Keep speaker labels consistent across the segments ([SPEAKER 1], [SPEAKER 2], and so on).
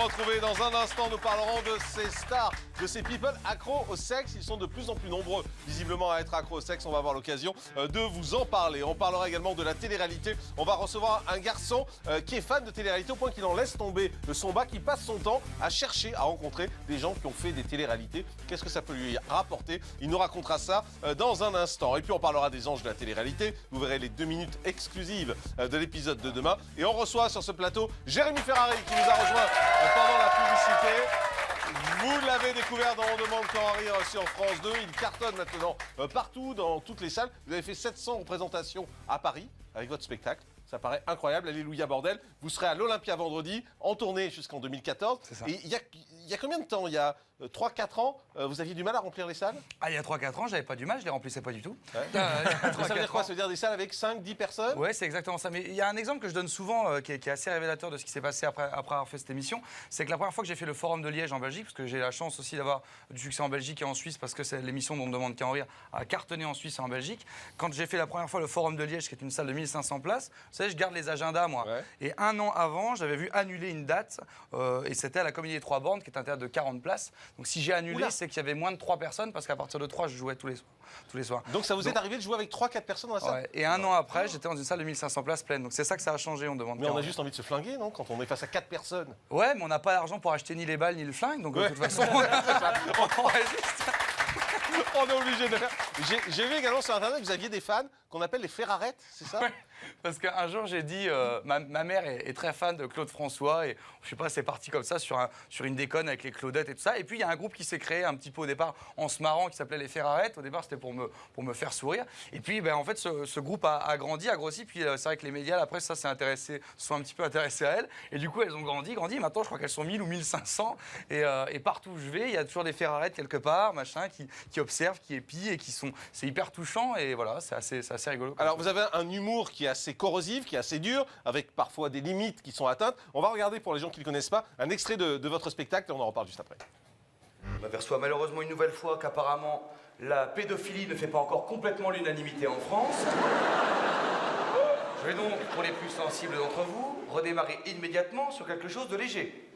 [SPEAKER 1] retrouver dans un instant. Nous parlerons de ces stars, de ces people accros au sexe. Ils sont de plus en plus nombreux, visiblement, à être accros au sexe. On va avoir l'occasion de vous en parler. On parlera également de la télé-réalité. On va recevoir un garçon qui est fan de télé-réalité au point qu'il en laisse tomber son bac, qui passe son temps à chercher à rencontrer des gens qui ont fait des télé-réalités. Qu'est-ce que ça peut lui rapporter? Il nous racontera ça dans un instant. Et puis on parlera des anges de la télé-réalité. Vous verrez les 2 minutes exclusives de l'épisode de demain. Et on reçoit sur ce plateau Jérémy Ferrari qui nous a rejoint pendant la publicité. Vous l'avez découvert dans On demande qu'en rire sur France 2. Il cartonne maintenant partout, dans toutes les salles. Vous avez fait 700 représentations à Paris avec votre spectacle. Ça paraît incroyable. Alléluia bordel. Vous serez à l'Olympia vendredi, en tournée jusqu'en 2014. C'est ça. Et il y a combien de temps? Il y a 3-4 ans, vous aviez du mal à remplir les salles?
[SPEAKER 2] Ah, il y a 3-4 ans, j'avais pas du mal, je les remplissais pas du tout.
[SPEAKER 1] Ouais. Ça veut dire quoi? Ça veut dire des salles avec 5-10 personnes?
[SPEAKER 2] Ouais, c'est exactement ça. Mais il y a un exemple que je donne souvent qui est assez révélateur de ce qui s'est passé après avoir fait cette émission. C'est que la première fois que j'ai fait le Forum de Liège en Belgique, parce que j'ai la chance aussi d'avoir du succès en Belgique et en Suisse, parce que c'est l'émission dont on ne demande qu'à en rire, a cartonné en Suisse et en Belgique. Quand j'ai fait la première fois le Forum de Liège, qui est une salle de 1500 places, vous savez, je garde les agendas, moi. Ouais. Et un an avant, j'avais vu annuler une date, et c'était à la Comédie des Trois Bornes, qui est un théâtre de 40 places. Donc si j'ai annulé, c'est qu'il y avait moins de 3 personnes, parce qu'à partir de 3, je jouais tous les soirs. Donc ça vous est arrivé de jouer avec 3-4 personnes dans la salle? Ouais. Et un an après, j'étais dans une salle de 1500 places pleine. Donc c'est ça que ça a changé, on demande.
[SPEAKER 1] Mais on a juste envie de se flinguer, non? Quand on est face à 4 personnes.
[SPEAKER 2] Ouais, mais on n'a pas l'argent pour acheter ni les balles ni le flingue, donc de toute façon,
[SPEAKER 1] on est obligé de faire. J'ai vu également sur Internet que vous aviez des fans qu'on appelle les Ferrarettes, c'est ça?
[SPEAKER 2] Ouais, parce qu'un jour, j'ai dit, ma mère est très fan de Claude François, et je sais pas, c'est parti comme ça sur une déconne avec les Claudettes et tout ça. Et puis, il y a un groupe qui s'est créé un petit peu au départ en se marrant, qui s'appelait les Ferrarettes. Au départ, c'était pour me faire sourire. Et puis, ben, en fait, ce groupe a grandi, a grossi. Puis, c'est vrai que les médias, après, ça s'est intéressé, sont un petit peu intéressés à elles. Et du coup, elles ont grandi. Maintenant, je crois qu'elles sont 1000 ou 1500. Et partout où je vais, il y a toujours des Ferrarettes quelque part, machin, qui observent, qui épient et qui sont. C'est hyper touchant. Et voilà, c'est assez rigolo.
[SPEAKER 1] Alors, vous avez un humour qui est assez corrosif, qui est assez dur, avec parfois des limites qui sont atteintes. On va regarder, pour les gens qui ne le connaissent pas, un extrait de votre spectacle et on en reparle juste après.
[SPEAKER 2] On aperçoit malheureusement une nouvelle fois qu'apparemment la pédophilie ne fait pas encore complètement l'unanimité en France. Je vais donc, pour les plus sensibles d'entre vous, redémarrer immédiatement sur quelque chose de léger.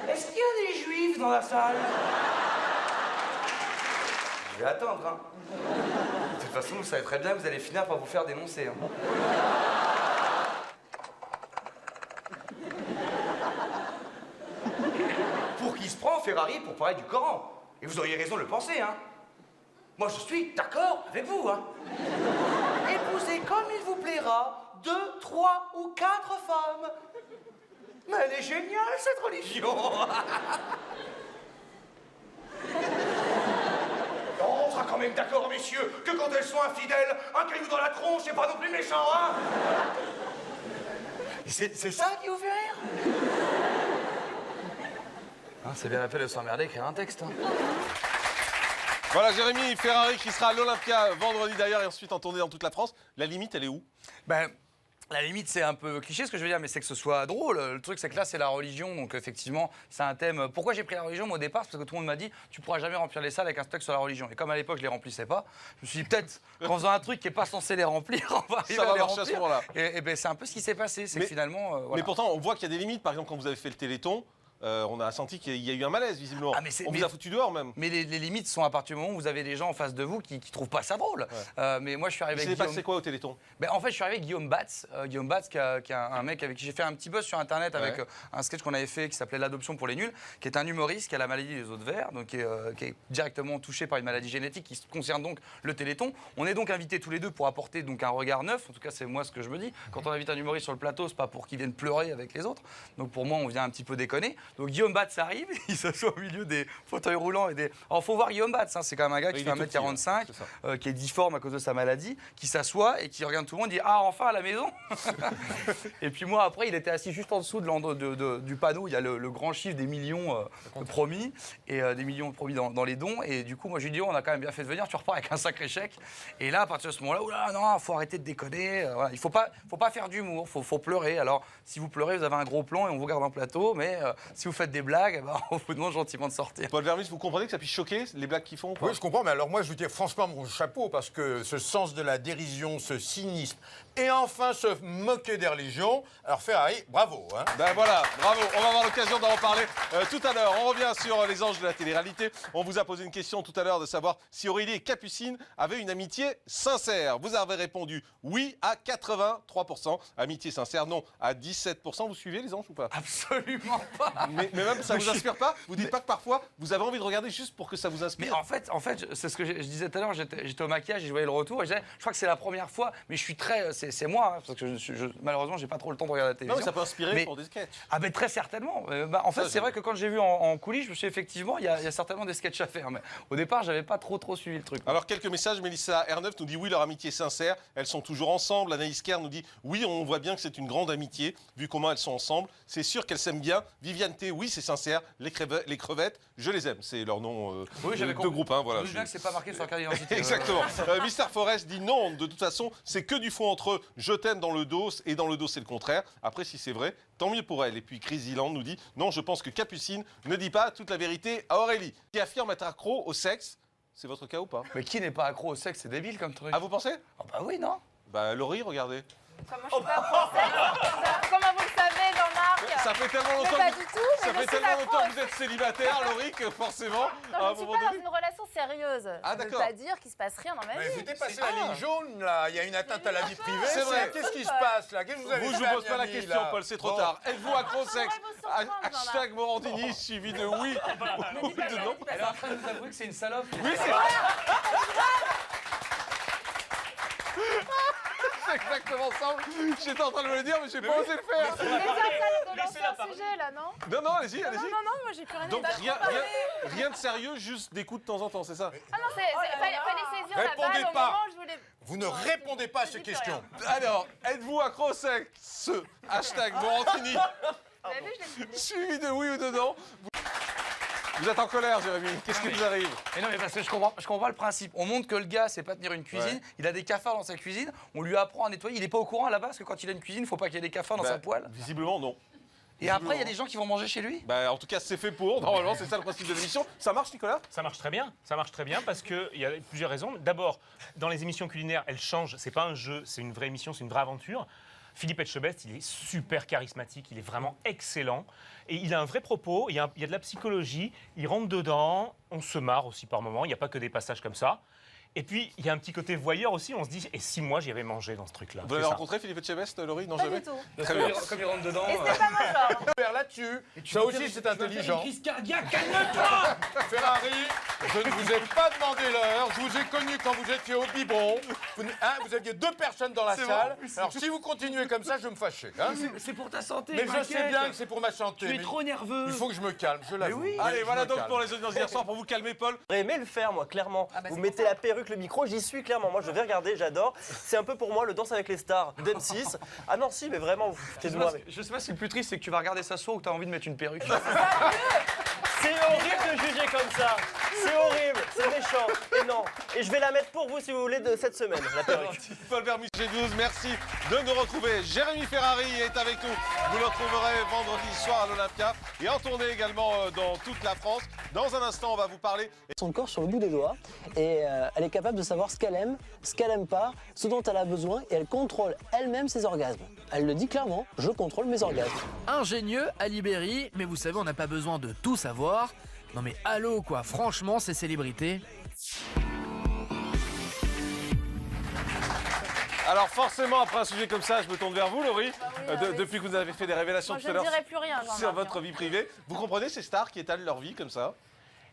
[SPEAKER 2] Est-ce qu'il y a des juifs dans la salle? Je vais attendre, hein. De toute façon, vous savez très bien que vous allez finir par vous faire dénoncer, hein. Pour qui se prend Ferrari pour parler du Coran? Et vous auriez raison de le penser, hein. Moi, je suis d'accord avec vous, hein. Épousez comme il vous plaira 2, 3 ou 4 femmes. Mais elle est géniale, cette religion. On sera quand même d'accord, messieurs, que quand elles sont infidèles, un caillou dans la tronche, c'est pas non plus méchant, hein. C'est ça qui vous fait rire? Ah, c'est bien la peine de s'emmerder écrire un texte, hein.
[SPEAKER 1] Voilà, Jérémy Ferrari qui sera à l'Olympia vendredi d'ailleurs et ensuite en tournée dans toute la France. La limite, elle est où?
[SPEAKER 2] Ben, la limite, c'est un peu cliché ce que je veux dire, mais c'est que ce soit drôle. Le truc, c'est que là, c'est la religion, donc effectivement, c'est un thème. Pourquoi j'ai pris la religion, moi, au départ? Parce que tout le monde m'a dit, tu pourras jamais remplir les salles avec un spectacle sur la religion. Et comme à l'époque, je les remplissais pas, je me suis dit, peut-être qu'en faisant un truc qui est pas censé les remplir, on va arriver à les remplir. À ce moment-là. Et ben, c'est un peu ce qui s'est passé, c'est que finalement. Voilà.
[SPEAKER 1] Mais pourtant, on voit qu'il y a des limites. Par exemple, quand vous avez fait le Téléthon, on a senti qu'il y a eu un malaise, visiblement. Ah, on vous a foutu dehors, même.
[SPEAKER 2] Mais les limites sont à partir du moment où vous avez des gens en face de vous qui trouvent pas ça drôle. Ouais. Mais moi, je suis arrivé avec Guillaume...
[SPEAKER 1] C'est quoi au Téléthon? Ben,
[SPEAKER 2] en fait, je suis arrivé avec Guillaume Batz. Guillaume Batz, qui est un mec avec qui j'ai fait un petit buzz sur Internet avec un sketch qu'on avait fait qui s'appelait L'adoption pour les nuls, qui est un humoriste qui a la maladie des os de verre, donc qui est directement touché par une maladie génétique qui concerne donc le Téléthon. On est donc invités tous les deux pour apporter donc un regard neuf. En tout cas, c'est moi ce que je me dis. Quand on invite un humoriste sur le plateau, c'est pas pour qu'il vienne pleurer avec les autres. Donc pour moi, on vient un petit peu déconner. Donc Guillaume Batz arrive, il s'assoit au milieu des fauteuils roulants et des... Alors, faut voir Guillaume Batz, hein, c'est quand même un gars qui fait 1m45, qui est difforme à cause de sa maladie, qui s'assoit et qui regarde tout le monde et dit « Ah, enfin, à la maison !» Et puis moi, après, il était assis juste en dessous du panneau, il y a le grand chiffre des millions promis, et des millions promis dans les dons, et du coup, moi, je lui dis oh, « On a quand même bien fait de venir, tu repars avec un sacré chèque. » Et là, à partir de ce moment-là, oula, non, faut arrêter de déconner, voilà, il faut pas faire d'humour, faut pleurer. Alors, si vous pleurez, vous avez un gros plan et on vous garde en plateau, mais si vous faites des blagues, bah, on vous demande gentiment de sortir.
[SPEAKER 1] Paul Vermus, vous comprenez que ça puisse choquer les blagues qu'ils font ou pas?
[SPEAKER 3] Oui, je comprends, mais alors moi, je vous dis franchement mon chapeau, parce que ce sens de la dérision, ce cynisme, et enfin se moquer des religions, alors Ferrari, bravo. Hein.
[SPEAKER 1] Ben voilà, bravo. On va avoir l'occasion d'en reparler tout à l'heure. On revient sur les anges de la télé-réalité. On vous a posé une question tout à l'heure de savoir si Aurélie et Capucine avaient une amitié sincère. Vous avez répondu oui à 83%. Amitié sincère, non à 17%. Vous suivez les anges ou pas?
[SPEAKER 2] Absolument pas.
[SPEAKER 1] Mais même ça vous inspire pas? Vous dites pas que parfois vous avez envie de regarder juste pour que ça vous inspire?
[SPEAKER 2] Mais en fait, c'est ce que je disais tout à l'heure. J'étais au maquillage et je voyais le retour. Et je crois que c'est la première fois, mais je suis très, c'est moi, hein, parce que malheureusement, j'ai pas trop le temps de regarder la télévision.
[SPEAKER 1] Non, mais ça peut inspirer pour des sketchs.
[SPEAKER 2] Ah ben très certainement. En fait, c'est vrai que quand j'ai vu en coulisses, je me suis dit, effectivement, il y a certainement des sketchs à faire. Mais au départ, j'avais pas trop suivi le truc.
[SPEAKER 1] Alors, quelques messages. Mélissa R9 nous dit oui, leur amitié est sincère. Elles sont toujours ensemble. Anaïs Kerr nous dit oui, on voit bien que c'est une grande amitié, vu comment elles sont ensemble. C'est sûr qu'elles s'aiment bien. Viviane T, oui, c'est sincère. Les crevettes, je les aime. C'est leur nom de groupe. Hein, voilà.
[SPEAKER 2] Je bien que c'est pas marqué sur la carte d'identité.
[SPEAKER 1] Exactement. Mister Forest dit non, de toute façon, c'est que du fond entre eux. Je t'aime dans le dos et dans le dos, c'est le contraire. Après, si c'est vrai, tant mieux pour elle. Et puis Chris Zealand nous dit non, je pense que Capucine ne dit pas toute la vérité à Aurélie, qui affirme être accro au sexe. C'est votre cas ou pas?
[SPEAKER 2] Mais qui n'est pas accro au sexe? C'est débile comme truc.
[SPEAKER 1] Ah, vous pensez?
[SPEAKER 2] Ah bah oui, non?
[SPEAKER 1] Bah, Laurie, regardez.
[SPEAKER 4] Comment je suis pas française? Comment vous le savez, Jean-Marc?
[SPEAKER 1] Ça fait tellement longtemps,
[SPEAKER 4] pas du tout,
[SPEAKER 1] ça
[SPEAKER 4] mais
[SPEAKER 1] fait
[SPEAKER 4] je suis
[SPEAKER 1] tellement
[SPEAKER 4] accro
[SPEAKER 1] longtemps que
[SPEAKER 4] au
[SPEAKER 1] vous êtes célibataire, Laurie, que forcément,
[SPEAKER 4] Non,
[SPEAKER 1] à
[SPEAKER 4] je
[SPEAKER 1] un
[SPEAKER 4] ne suis
[SPEAKER 1] moment
[SPEAKER 4] pas dans
[SPEAKER 1] donné...
[SPEAKER 4] une relation sérieuse.
[SPEAKER 1] Ah,
[SPEAKER 4] Ça ne veut
[SPEAKER 1] d'accord.
[SPEAKER 4] pas dire qu'il se passe rien dans ma
[SPEAKER 3] Mais
[SPEAKER 4] vie.
[SPEAKER 3] vous dépassez la ligne jaune, là. Il y a une atteinte à la vie privée.
[SPEAKER 1] C'est vrai.
[SPEAKER 3] Qu'est-ce qui se passe, là? Qu'est-ce que vous avez
[SPEAKER 1] Vous, je
[SPEAKER 3] fait,
[SPEAKER 1] vous pose pas la
[SPEAKER 3] Miami,
[SPEAKER 1] question,
[SPEAKER 3] là
[SPEAKER 1] Paul, c'est trop
[SPEAKER 3] Bon.
[SPEAKER 1] tard. Êtes-vous accro au sexe?
[SPEAKER 4] vous surprendre, Jean-Marc.
[SPEAKER 1] Hashtag Morandini, suivi de oui ou de non.
[SPEAKER 2] Elle est en train de vous avouer que c'est une salope.
[SPEAKER 1] Oui, c'est exactement ça. J'étais en train de me le dire, mais j'ai pas osé le faire.
[SPEAKER 4] Mais ça de lancer un sujet, là, non?
[SPEAKER 1] Non, allez-y, allez-y.
[SPEAKER 4] Non, moi j'ai plus rien à
[SPEAKER 1] Donc
[SPEAKER 4] dire.
[SPEAKER 1] rien de sérieux, juste des coups de temps en temps, c'est ça?
[SPEAKER 4] Ah non, fallait saisir la
[SPEAKER 3] Répondez
[SPEAKER 4] balle au
[SPEAKER 3] pas.
[SPEAKER 4] moment où je voulais...
[SPEAKER 3] Vous ne répondez pas à ces questions.
[SPEAKER 1] Alors, êtes-vous accro au sexe? Hashtag Morandini,
[SPEAKER 4] Vous avez vu, je l'ai dit.
[SPEAKER 1] suivi de oui ou de non. Vous êtes en colère, Jérémy. Qu'est-ce qui vous arrive?
[SPEAKER 2] Mais non, mais parce que je comprends pas le principe. On montre que le gars sait pas tenir une cuisine,
[SPEAKER 1] Ouais.
[SPEAKER 2] il a des cafards dans sa cuisine, on lui apprend à nettoyer. Il est pas au courant à la base que quand il a une cuisine, il faut pas qu'il y ait des cafards dans sa poêle.
[SPEAKER 1] Visiblement, non.
[SPEAKER 2] Et après, il y a des gens qui vont manger chez lui.
[SPEAKER 1] Bah, en tout cas, c'est fait pour. Normalement, c'est ça le principe de l'émission. Ça marche, Nicolas?
[SPEAKER 5] Ça marche très bien parce qu'il y a plusieurs raisons. D'abord, dans les émissions culinaires, elles changent. C'est pas un jeu, c'est une vraie émission, c'est une vraie aventure. Philippe Etchebest, il est super charismatique, il est vraiment excellent. Et il a un vrai propos, il y a de la psychologie, il rentre dedans, on se marre aussi par moments, il n'y a pas que des passages comme ça. Et puis, il y a un petit côté voyeur aussi, on se dit, et si moi j'y avais mangé dans ce truc-là?
[SPEAKER 1] Vous l'avez rencontré, Philippe Etchebest, Laurie? Non,
[SPEAKER 4] Pas
[SPEAKER 1] jamais.
[SPEAKER 4] du tout.
[SPEAKER 1] Très bien.
[SPEAKER 2] Comme il rentre dedans.
[SPEAKER 4] Et c'est pas mon genre.
[SPEAKER 3] Faire là-dessus, ça aussi c'est intelligent.
[SPEAKER 2] Crise cardiaque, calme-toi.
[SPEAKER 3] Ferrari, je ne vous ai pas demandé l'heure. Je vous ai connu quand vous étiez au biberon. Vous aviez 2 personnes dans la salle. Alors si vous continuez comme ça, je vais me fâcher. Hein.
[SPEAKER 2] C'est pour ta santé.
[SPEAKER 3] Mais je sais bien que c'est pour ma santé.
[SPEAKER 2] Tu es
[SPEAKER 3] mais
[SPEAKER 2] trop nerveux.
[SPEAKER 3] il faut que je me calme, je l'avoue.
[SPEAKER 2] oui.
[SPEAKER 1] Allez,
[SPEAKER 3] Je
[SPEAKER 1] voilà
[SPEAKER 3] me
[SPEAKER 1] donc
[SPEAKER 3] calme.
[SPEAKER 1] pour les audiences d'hier soir, pour vous calmer, Paul.
[SPEAKER 6] J'aurais aimé le faire, moi, clairement.
[SPEAKER 4] bah,
[SPEAKER 6] Vous
[SPEAKER 4] c'est
[SPEAKER 6] mettez
[SPEAKER 4] pour
[SPEAKER 6] la perruque, le micro, j'y suis clairement. Moi, je vais regarder, j'adore. C'est un peu pour moi le Danse avec les stars d'M6. Ah non, si, mais vraiment, vous foutez de moi. mais-
[SPEAKER 2] Je sais pas si le plus triste, c'est que tu vas regarder ça soir ou que tu as envie de mettre une perruque.
[SPEAKER 6] C'est horrible de juger comme ça. C'est horrible, c'est méchant. Et non. Et je vais la mettre pour vous, si vous voulez, de cette semaine, la perruque.
[SPEAKER 1] Paul Vermus, G12, merci de nous retrouver. Jérémy Ferrari est avec nous. Vous le retrouverez vendredi soir à l'Olympia et en tournée également dans toute la France. Dans un instant, on va vous parler.
[SPEAKER 7] Son corps sur le bout des doigts et elle est capable de savoir ce qu'elle aime, ce qu'elle aime pas, ce dont elle a besoin et elle contrôle elle-même ses orgasmes. Elle le dit clairement, je contrôle mes orgasmes.
[SPEAKER 8] Ingénieux, Ali Berry, mais vous savez, on n'a pas besoin de tout savoir. Non mais allô quoi, franchement, ces célébrités.
[SPEAKER 1] Alors forcément, après un sujet comme ça, je me tourne vers vous, Laurie.
[SPEAKER 4] oui,
[SPEAKER 1] Depuis que vous avez fait des révélations
[SPEAKER 4] Moi, je
[SPEAKER 1] tout à
[SPEAKER 4] ne
[SPEAKER 1] l'heure
[SPEAKER 4] dirai plus rien,
[SPEAKER 1] sur
[SPEAKER 4] Jean-Marc.
[SPEAKER 1] votre vie privée. Vous comprenez ces stars qui étalent leur vie comme ça?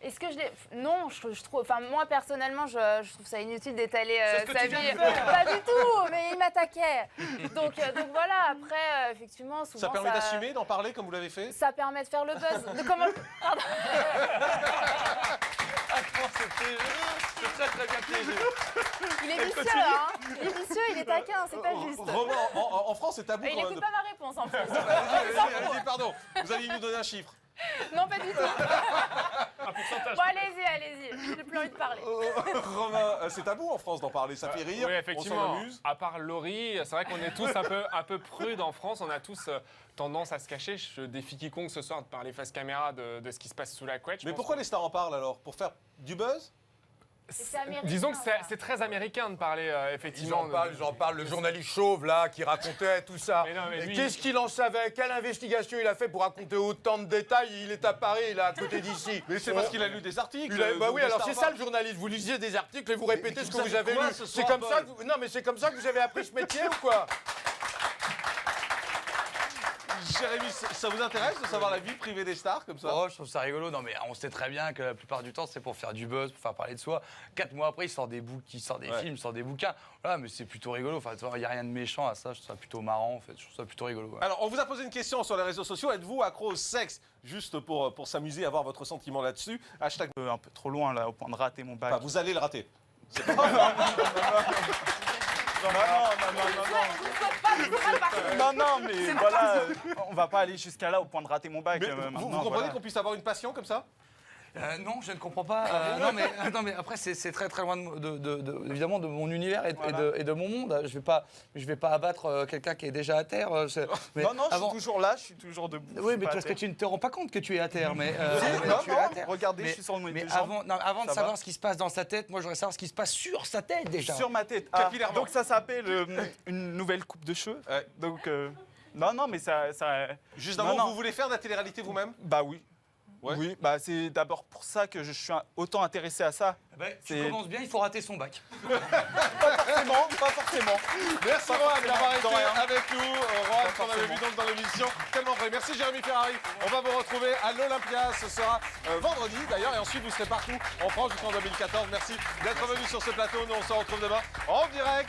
[SPEAKER 4] Est-ce que je l'ai... Non, je trouve... Enfin, moi, personnellement, je trouve ça inutile d'étaler
[SPEAKER 2] C'est ce que
[SPEAKER 4] sa
[SPEAKER 2] tu viens
[SPEAKER 4] vie.
[SPEAKER 2] de faire.
[SPEAKER 4] Pas du tout, mais il m'attaquait. Donc voilà, après, effectivement, souvent,
[SPEAKER 1] Ça permet d'assumer, d'en parler comme vous l'avez fait?
[SPEAKER 4] Ça permet de faire le buzz. De comment... Pardon.
[SPEAKER 2] C'est très bien piégé.
[SPEAKER 4] Il est vicieux, hein. Il est vicieux, il est taquin, c'est pas juste.
[SPEAKER 1] En France, c'est tabou
[SPEAKER 4] Et il
[SPEAKER 1] quand même.
[SPEAKER 4] écoute pas ma réponse, en plus.
[SPEAKER 1] Allez-y, pardon. Vous allez nous donner un chiffre.
[SPEAKER 4] Non, pas du tout. Bon, allez-y, j'ai plus envie de parler.
[SPEAKER 1] Romain, c'est tabou en France d'en parler, ça fait rire,
[SPEAKER 9] Oui,
[SPEAKER 1] on
[SPEAKER 9] effectivement.
[SPEAKER 1] s'en amuse.
[SPEAKER 9] À part Laurie, c'est vrai qu'on est tous un peu prudes en France. On a tous tendance à se cacher. Je défie quiconque ce soir de parler face caméra de ce qui se passe sous la couette. Je
[SPEAKER 1] Mais
[SPEAKER 9] pense
[SPEAKER 1] pourquoi les stars en parlent alors? Pour faire du buzz?
[SPEAKER 4] C'est américain,
[SPEAKER 9] Disons que
[SPEAKER 4] ça.
[SPEAKER 9] c'est très américain de parler
[SPEAKER 3] Ils
[SPEAKER 9] effectivement.
[SPEAKER 3] en parlent. Le journaliste chauve, là, qui racontait tout ça.
[SPEAKER 9] Mais non, mais
[SPEAKER 3] Et
[SPEAKER 9] lui-
[SPEAKER 3] qu'est-ce qu'il en savait? Quelle investigation il a fait pour raconter autant de détails? Il est à Paris, là, à côté d'ici.
[SPEAKER 1] Mais c'est parce qu'il a lu des articles.
[SPEAKER 3] Bah oui,
[SPEAKER 1] des
[SPEAKER 3] alors
[SPEAKER 1] stars
[SPEAKER 3] c'est
[SPEAKER 1] en
[SPEAKER 3] ça
[SPEAKER 1] parlent.
[SPEAKER 3] le journaliste. Vous lisez des articles et vous répétez ce que
[SPEAKER 1] vous
[SPEAKER 3] vous
[SPEAKER 1] avez
[SPEAKER 3] avez
[SPEAKER 1] quoi
[SPEAKER 3] lu.
[SPEAKER 1] ce
[SPEAKER 3] C'est
[SPEAKER 1] soir,
[SPEAKER 3] comme ça
[SPEAKER 1] Paul
[SPEAKER 3] que non, mais c'est comme ça que vous avez appris ce métier ou quoi?
[SPEAKER 1] Jérémy, ça vous intéresse de savoir la vie privée des stars comme ça?
[SPEAKER 2] Oh, je trouve ça rigolo. Non, mais on sait très bien que la plupart du temps, c'est pour faire du buzz, pour faire parler de soi. 4 mois après, il sort des films, il sort des bouquins. Voilà, mais c'est plutôt rigolo. Enfin, il n'y a rien de méchant à ça. Je trouve ça plutôt marrant, en fait. Je trouve ça plutôt rigolo. Ouais.
[SPEAKER 1] Alors, on vous a posé une question sur les réseaux sociaux. Êtes-vous accro au sexe? Juste pour s'amuser, avoir votre sentiment là-dessus. Hashtag.
[SPEAKER 10] Un peu trop loin là, au point de rater mon bac.
[SPEAKER 1] Enfin, vous allez le rater.
[SPEAKER 10] Non, mais voilà, on va pas aller jusqu'à là au point de rater mon bac.
[SPEAKER 1] Mais vous
[SPEAKER 10] maintenant,
[SPEAKER 1] comprenez
[SPEAKER 10] voilà.
[SPEAKER 1] qu'on puisse avoir une passion comme ça?
[SPEAKER 2] Non, je ne comprends pas. Non, mais après, c'est très très loin évidemment de mon univers et de mon monde. Je vais pas abattre quelqu'un qui est déjà à terre. Mais
[SPEAKER 10] Non, je
[SPEAKER 2] avant-
[SPEAKER 10] suis toujours là, je suis toujours debout. je
[SPEAKER 2] Oui,
[SPEAKER 10] suis
[SPEAKER 2] mais
[SPEAKER 10] pas
[SPEAKER 2] parce
[SPEAKER 10] à
[SPEAKER 2] que
[SPEAKER 10] terre.
[SPEAKER 2] tu ne te rends pas compte que tu es à terre. Mais,
[SPEAKER 10] Non,
[SPEAKER 2] tu es à terre.
[SPEAKER 10] regardez,
[SPEAKER 2] Mais-
[SPEAKER 10] je suis sur mes
[SPEAKER 2] mais
[SPEAKER 10] deux jambes.
[SPEAKER 2] avant de
[SPEAKER 10] Ça
[SPEAKER 2] savoir
[SPEAKER 10] va
[SPEAKER 2] ce qui se passe dans sa tête, moi, j'aimerais savoir ce qui se passe sur sa tête déjà.
[SPEAKER 10] Sur ma tête.
[SPEAKER 1] Capillairement.
[SPEAKER 10] Donc ça s'appelle une nouvelle coupe de cheveux.
[SPEAKER 1] Ouais.
[SPEAKER 10] Donc, non, mais ça...
[SPEAKER 1] Juste
[SPEAKER 10] Non,
[SPEAKER 1] avant,
[SPEAKER 10] non.
[SPEAKER 1] vous voulez faire de la télé-réalité vous-même?
[SPEAKER 10] Bah oui.
[SPEAKER 1] Ouais.
[SPEAKER 10] Oui, bah c'est d'abord pour ça que je suis autant intéressé à ça.
[SPEAKER 2] Tu
[SPEAKER 10] C'est-
[SPEAKER 2] commences bien, il faut rater son bac.
[SPEAKER 10] Forcément, pas forcément.
[SPEAKER 1] Merci Rohan d'avoir été
[SPEAKER 10] De rien.
[SPEAKER 1] avec nous. Rohan qu'on avait vu donc dans l'émission. Tellement vrai. Merci Jérémy Ferrari. On va vous retrouver à l'Olympia. Ce sera vendredi d'ailleurs. Et ensuite, vous serez partout en France jusqu'en 2014. Merci d'être venu sur ce plateau. Nous, on se retrouve demain en direct